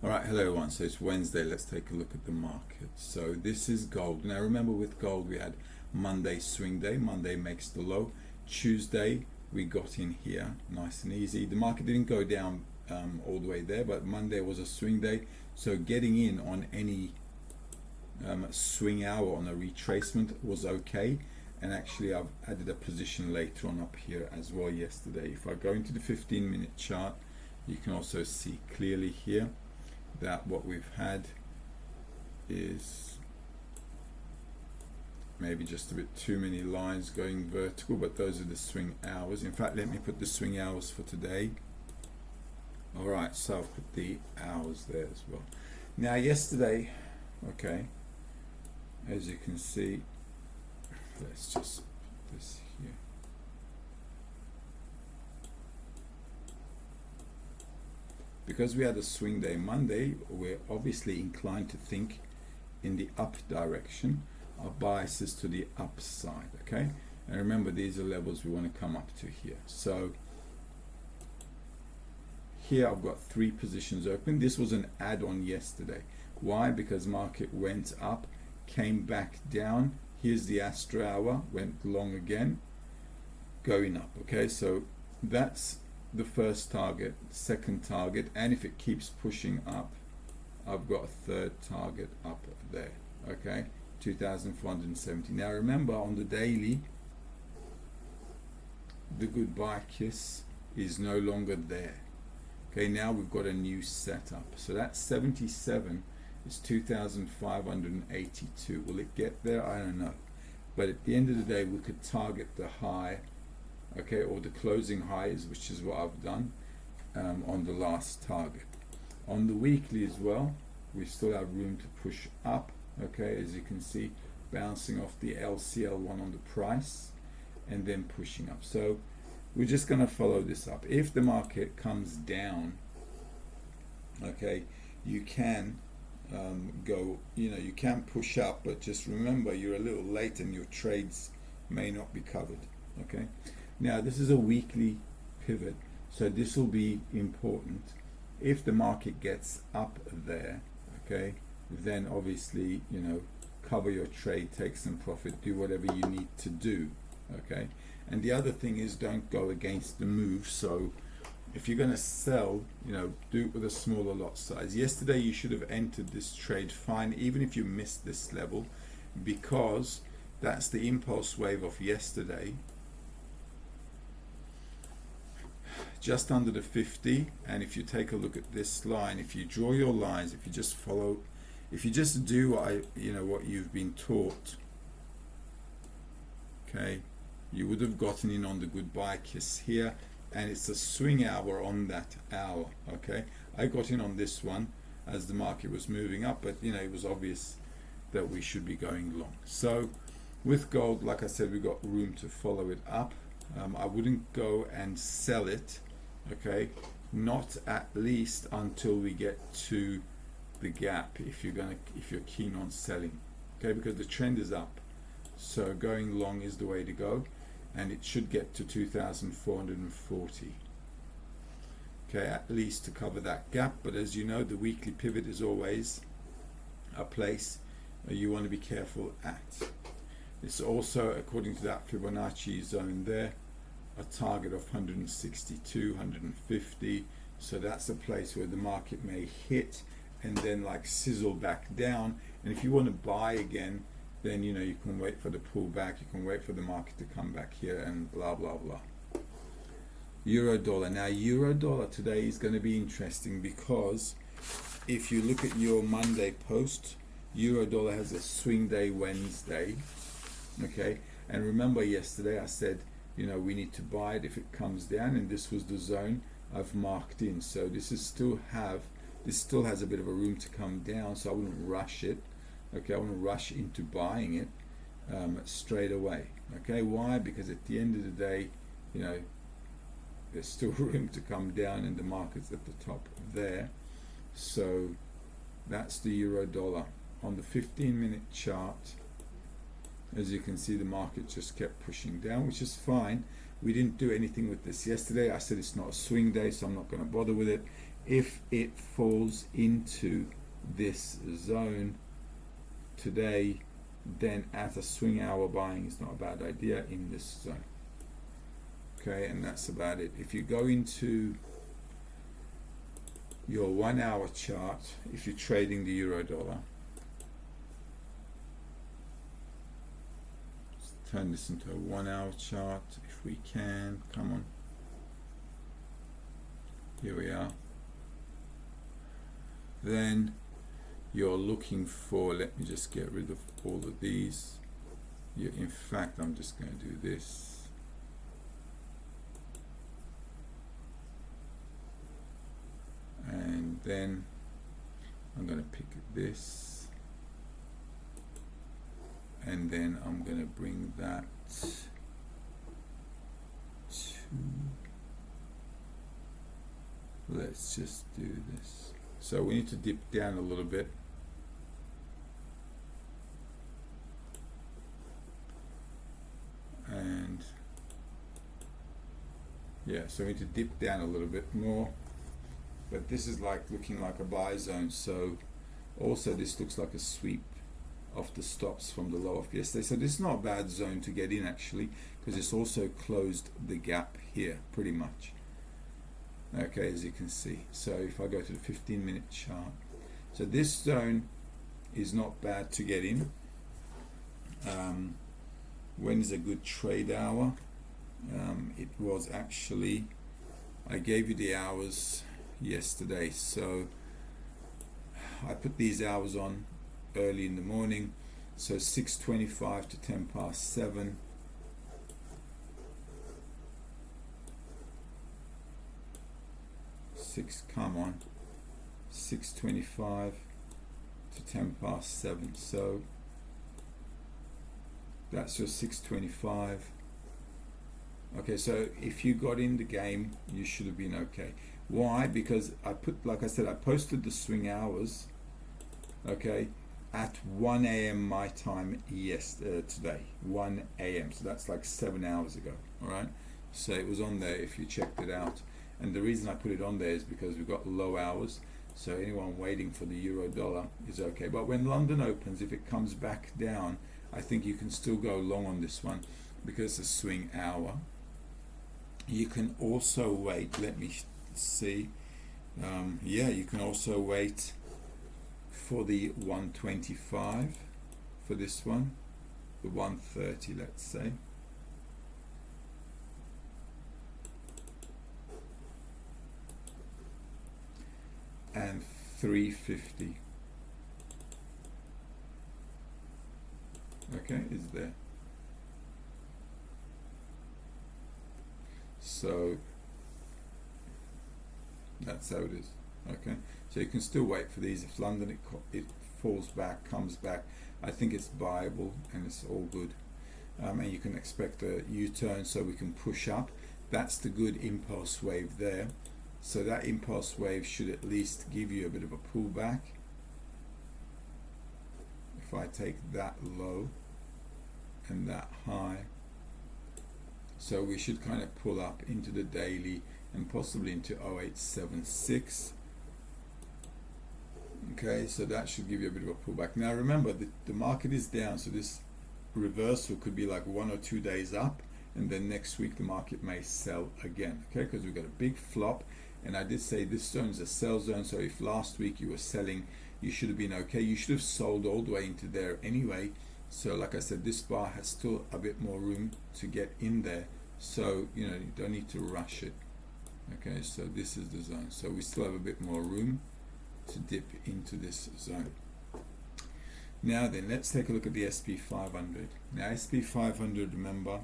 All right, hello everyone. So it's Wednesday. Let's take a look at the market. So this is gold. Now remember, with gold we had Monday swing day. Monday makes the low. Tuesday we got in here nice and easy. The market didn't go down all the way there, but Monday was a swing day. So getting in on any swing hour on a retracement was okay. And actually I've added a position later on up here as well yesterday. If I go into the 15-minute chart, you can also see clearly here that what we've had is maybe just a bit too many lines going vertical, but those are the swing hours. In fact, let me put the swing hours for today. All right, so I've put the hours there as well. Now yesterday, okay, as you can see, let's just put this here. Because we had a swing day Monday, we're obviously inclined to think in the up direction. Our bias is to the upside, okay? And remember, these are levels we want to come up to here. So here I've got 3 positions open. This was an add-on yesterday. Why? Because market went up, came back down. Here's the Astro hour, went long again, going up, okay? So that's the first target, second target, and if it keeps pushing up, I've got a third target up there, okay? 2,470. Now remember, on the daily, the goodbye kiss is no longer there. Okay, now we've got a new setup. So that 77 is 2,582. Will it get there? I don't know. But at the end of the day, we could target the high, okay, or the closing highs, which is what I've done on the last target. On the weekly as well, we still have room to push up, okay, as you can see, bouncing off the LCL1 on the price and then pushing up. So we're just going to follow this up. If the market comes down, okay, you can go, you can push up, but just remember you're a little late and your trades may not be covered, okay? Now this is a weekly pivot, so this will be important. If the market gets up there, okay, then obviously, cover your trade, take some profit, do whatever you need to do, okay? And the other thing is, don't go against the move. So if you're going to sell, do it with a smaller lot size. Yesterday you should have entered this trade fine, even if you missed this level, because that's the impulse wave of yesterday, just under the 50. And if you take a look at this line, if you draw your lines, if you just follow, if you just do what you've been taught, okay, you would have gotten in on the goodbye kiss here, and it's a swing hour on that hour, okay? I got in on this one as the market was moving up, but it was obvious that we should be going long. So with gold, like I said, we got room to follow it up. I wouldn't go and sell it, okay, not at least until we get to the gap, if you're keen on selling, okay, because the trend is up. So going long is the way to go, and it should get to 2,440, okay, at least to cover that gap. But as you know, the weekly pivot is always a place you want to be careful at. It's also, according to that Fibonacci zone there, a target of 162, 150. So that's a place where the market may hit and then like sizzle back down. And if you want to buy again, then you can wait for the pullback, you can wait for the market to come back here, and blah blah blah. Euro dollar. Now euro dollar today is going to be interesting, because if you look at your Monday post, euro dollar has a swing day Wednesday, okay? And remember yesterday I said, we need to buy it if it comes down, and this was the zone I've marked in. So this still has a bit of a room to come down, so I wouldn't rush it, okay? I wouldn't rush into buying it straight away, okay? Why? Because at the end of the day, there's still room to come down, and the market's at the top there. So that's the euro dollar. On the 15-minute chart, as you can see, the market just kept pushing down, which is fine. We didn't do anything with this yesterday. I said it's not a swing day, so I'm not going to bother with it. if it falls into this zone today, then as a swing hour buying is not a bad idea in this zone. Okay, and that's about it. If you go into your 1 hour chart, if you're trading the euro dollar, let's turn this into a 1 hour chart if we can. Come on, here we are. Then you're looking for, let me just get rid of all of these. In fact, I'm just going to do this. And then I'm going to pick this, and then I'm going to bring that to, let's just do this. So we need to dip down a little bit. And yeah, so we need to dip down a little bit more. But this is like looking like a buy zone. So also this looks like a sweep of the stops from the low of yesterday. So this is not a bad zone to get in actually, because it's also closed the gap here pretty much. Okay, as you can see. So if I go to the 15-minute chart, so this zone is not bad to get in. When is a good trade hour? It was actually, I gave you the hours yesterday, so I put these hours on early in the morning, so 6:25 to 10 past 7. Come on, 6:25 to 10 past 7. So that's your 6:25. Okay, so if you got in the game, you should have been okay. Why? Because I put, like I said, I posted the swing hours, okay, at 1 a.m. my time today, 1 a.m. So that's like 7 hours ago, all right? So it was on there if you checked it out. And the reason I put it on there is because we've got low hours, so anyone waiting for the euro dollar is okay. But when London opens, if it comes back down, I think you can still go long on this one because it's a swing hour. You can also wait, let me see, yeah, you can also wait for the 125 for this one, the 130, let's say. And 350. Okay, is there. So that's how it is. Okay, so you can still wait for these. If London it falls back, comes back, I think it's viable and it's all good. And you can expect a U-turn, so we can push up. That's the good impulse wave there. So that impulse wave should at least give you a bit of a pullback. If I take that low and that high, so we should kind of pull up into the daily and possibly into 0876. Okay, so that should give you a bit of a pullback. Now remember, the market is down, so this reversal could be like 1 or 2 days up, and then next week the market may sell again, okay, because we've got a big flop. And I did say this zone is a sell zone, so if last week you were selling, you should have been okay. You should have sold all the way into there anyway. So like I said, this bar has still a bit more room to get in there. So, you know, you don't need to rush it. Okay, so this is the zone. So we still have a bit more room to dip into this zone. Now then, let's take a look at the SP 500. Now SP 500, remember,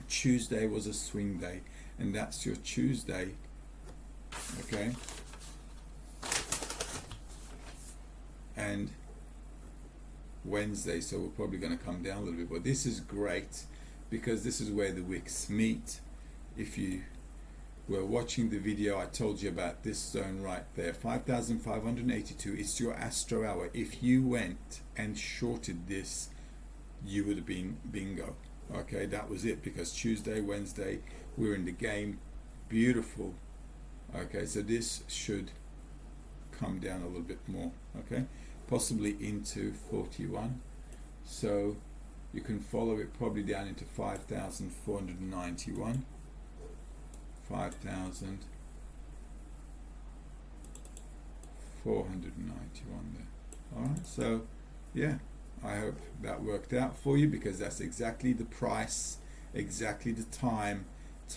Tuesday was a swing day, and that's your Tuesday. Okay, and Wednesday, so we're probably going to come down a little bit, but this is great because this is where the wicks meet. If you were watching the video, I told you about this zone right there, 5,582. It's your Astro hour. If you went and shorted this, you would have been bingo. Okay, that was it, because Tuesday, Wednesday, we're in the game. Beautiful Okay, so this should come down a little bit more, okay, possibly into 41. So you can follow it probably down into 5,491, 5,491 there. All right, so yeah, I hope that worked out for you, because that's exactly the price, exactly the time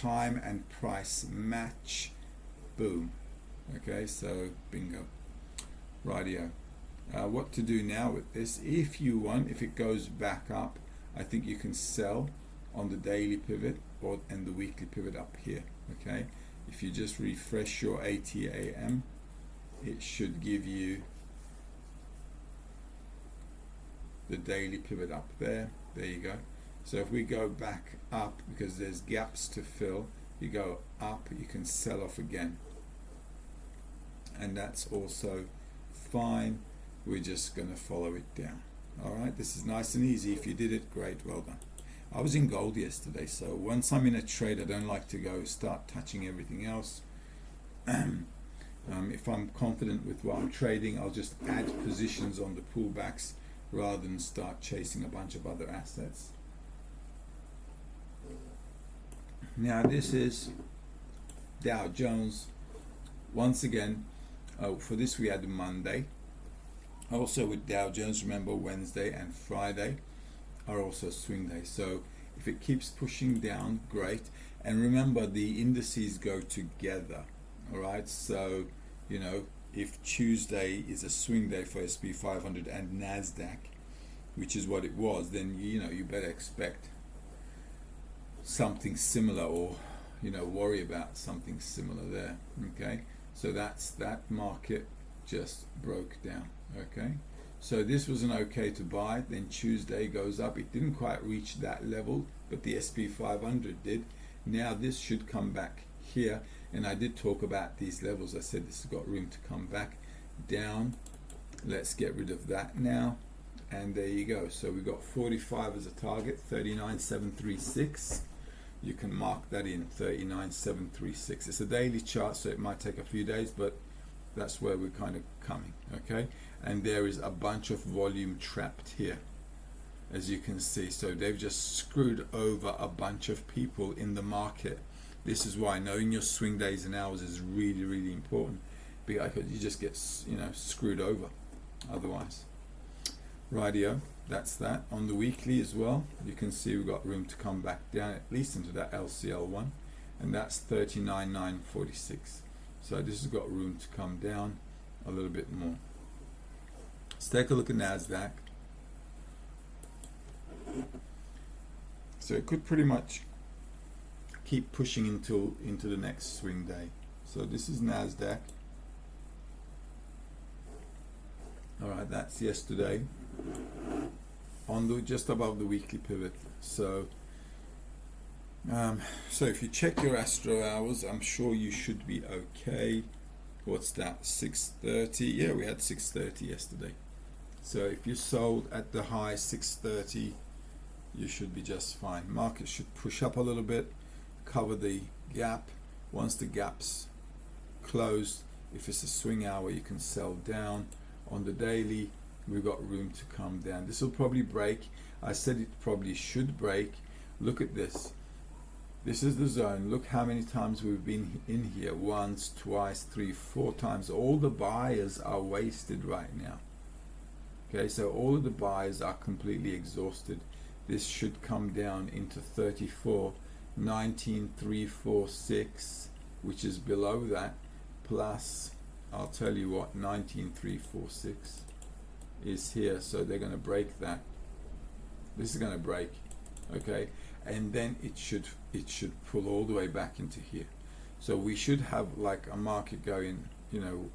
and price match. Boom. Okay, so bingo. Rightio. What to do now with this? If you want, if it goes back up, I think you can sell on the daily pivot and the weekly pivot up here. Okay, if you just refresh your ATAM, it should give you the daily pivot up there. There you go. So if we go back up, because there's gaps to fill, you go up, you can sell off again, and that's also fine. We're just going to follow it down. All right, this is nice and easy. If you did it, great, well done. I was in gold yesterday, so once I'm in a trade, I don't like to go start touching everything else. If I'm confident with what I'm trading, I'll just add positions on the pullbacks rather than start chasing a bunch of other assets. Now this is Dow Jones. Once again, for this we had Monday. Also with Dow Jones, remember Wednesday and Friday are also swing days. So if it keeps pushing down, great. And remember, the indices go together. All right, so you know, if Tuesday is a swing day for SP 500 and NASDAQ, which is what it was, then you know you better expect something similar, or you know, worry about something similar there. Okay, so that's that market just broke down. Okay, so this was an okay to buy. Then Tuesday goes up. It didn't quite reach that level, but the SP 500 did. Now this should come back here, and I did talk about these levels. I said this has got room to come back down. Let's get rid of that now, and there you go. So we got 45 as a target, 39,736. You can mark that in, 39,736. It's a daily chart, so it might take a few days, but that's where we're kind of coming. Okay, and there is a bunch of volume trapped here, as you can see. So they've just screwed over a bunch of people in the market. This is why knowing your swing days and hours is really, really important, because you just get, you know, screwed over otherwise. Rightio, that's that. On the weekly as well, you can see we've got room to come back down at least into that LCL one, and that's 39,946. So this has got room to come down a little bit more. Let's take a look at NASDAQ. So it could pretty much keep pushing into the next swing day. So this is NASDAQ. All right, that's yesterday on the just above the weekly pivot. So so if you check your Astro hours, I'm sure you should be okay. What's that, 6:30? Yeah, we had 6:30 yesterday. So if you sold at the high 6:30, you should be just fine. Market should push up a little bit, cover the gap. Once the gap's closed, if it's a swing hour, you can sell down. On the daily, we've got room to come down. This will probably break. I said it probably should break. Look at this. This is the zone. Look how many times we've been in here. Once, twice, 3, 4 times. All the buyers are wasted right now. Okay, so all of the buyers are completely exhausted. This should come down into 34, 19,346, which is below that, plus, I'll tell you what, 19,346 is here. So they're going to break that. This is going to break. Okay, and then it should pull all the way back into here. So we should have like a market going, you know,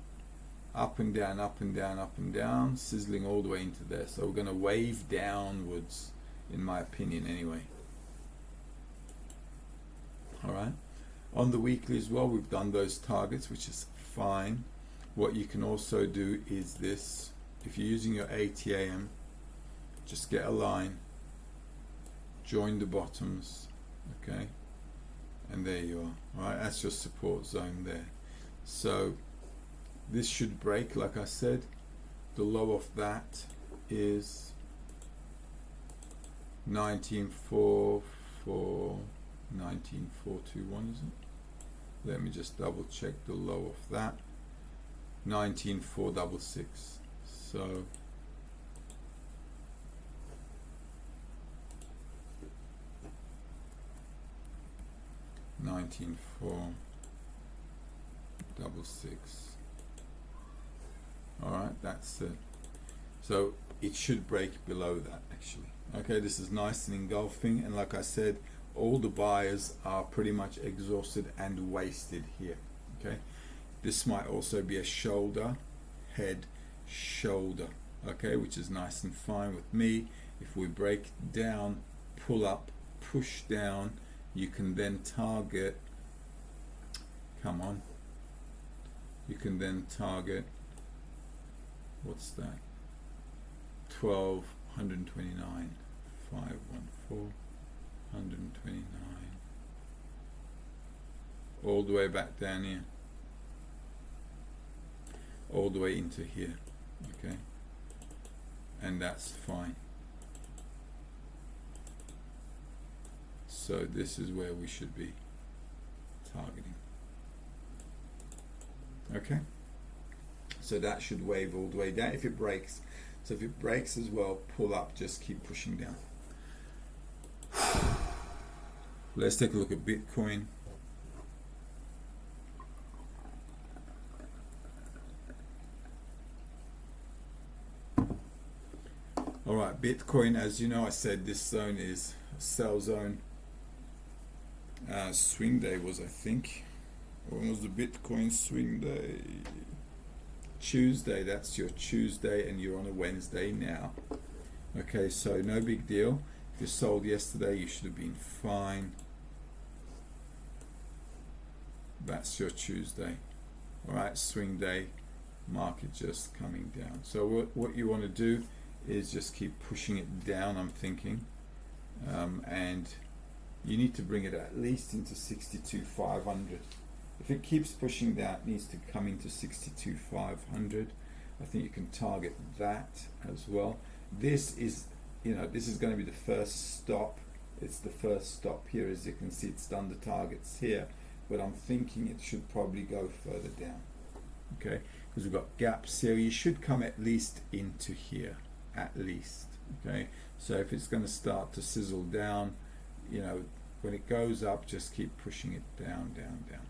up and down, up and down, up and down, sizzling all the way into there. So we're going to wave downwards, in my opinion anyway. All right, on the weekly as well, we've done those targets, which is fine. What you can also do is this. If you're using your ATAM, just get a line, join the bottoms, okay, and there you are. All right, that's your support zone there. So this should break, like I said. The low of that is 19.421, is it? Let me just double check the low of that. 19.466. So $19,466. All right, that's it. So it should break below that actually. Okay, this is nice and engulfing, and like I said, all the buyers are pretty much exhausted and wasted here. Okay, this might also be a shoulder, head, shoulder. Okay, which is nice and fine with me. If we break down, pull up, push down, you can then target, come on, you can then target, what's that, 1229, 514, 129, all the way back down here, all the way into here. Okay, and that's fine. So this is where we should be targeting. Okay, so that should wave all the way down if it breaks. So if it breaks as well, pull up, just keep pushing down. Let's take a look at Bitcoin. All right, Bitcoin, as you know, I said this zone is a sell zone. Swing day was, I think, when was the Bitcoin swing day? Tuesday. That's your Tuesday, and you're on a Wednesday now. Okay, so no big deal. If you sold yesterday, you should have been fine. That's your Tuesday. All right, swing day, market just coming down. So what you want to do is just keep pushing it down, I'm thinking, and you need to bring it at least into 62,500. If it keeps pushing down, it needs to come into 62,500. I think you can target that as well. This is, this is going to be the first stop. It's the first stop here. As you can see, it's done the targets here, but I'm thinking it should probably go further down. Okay, because we've got gaps here. You should come at least into here, at least. Okay, so if it's going to start to sizzle down, when it goes up, just keep pushing it down, down, down.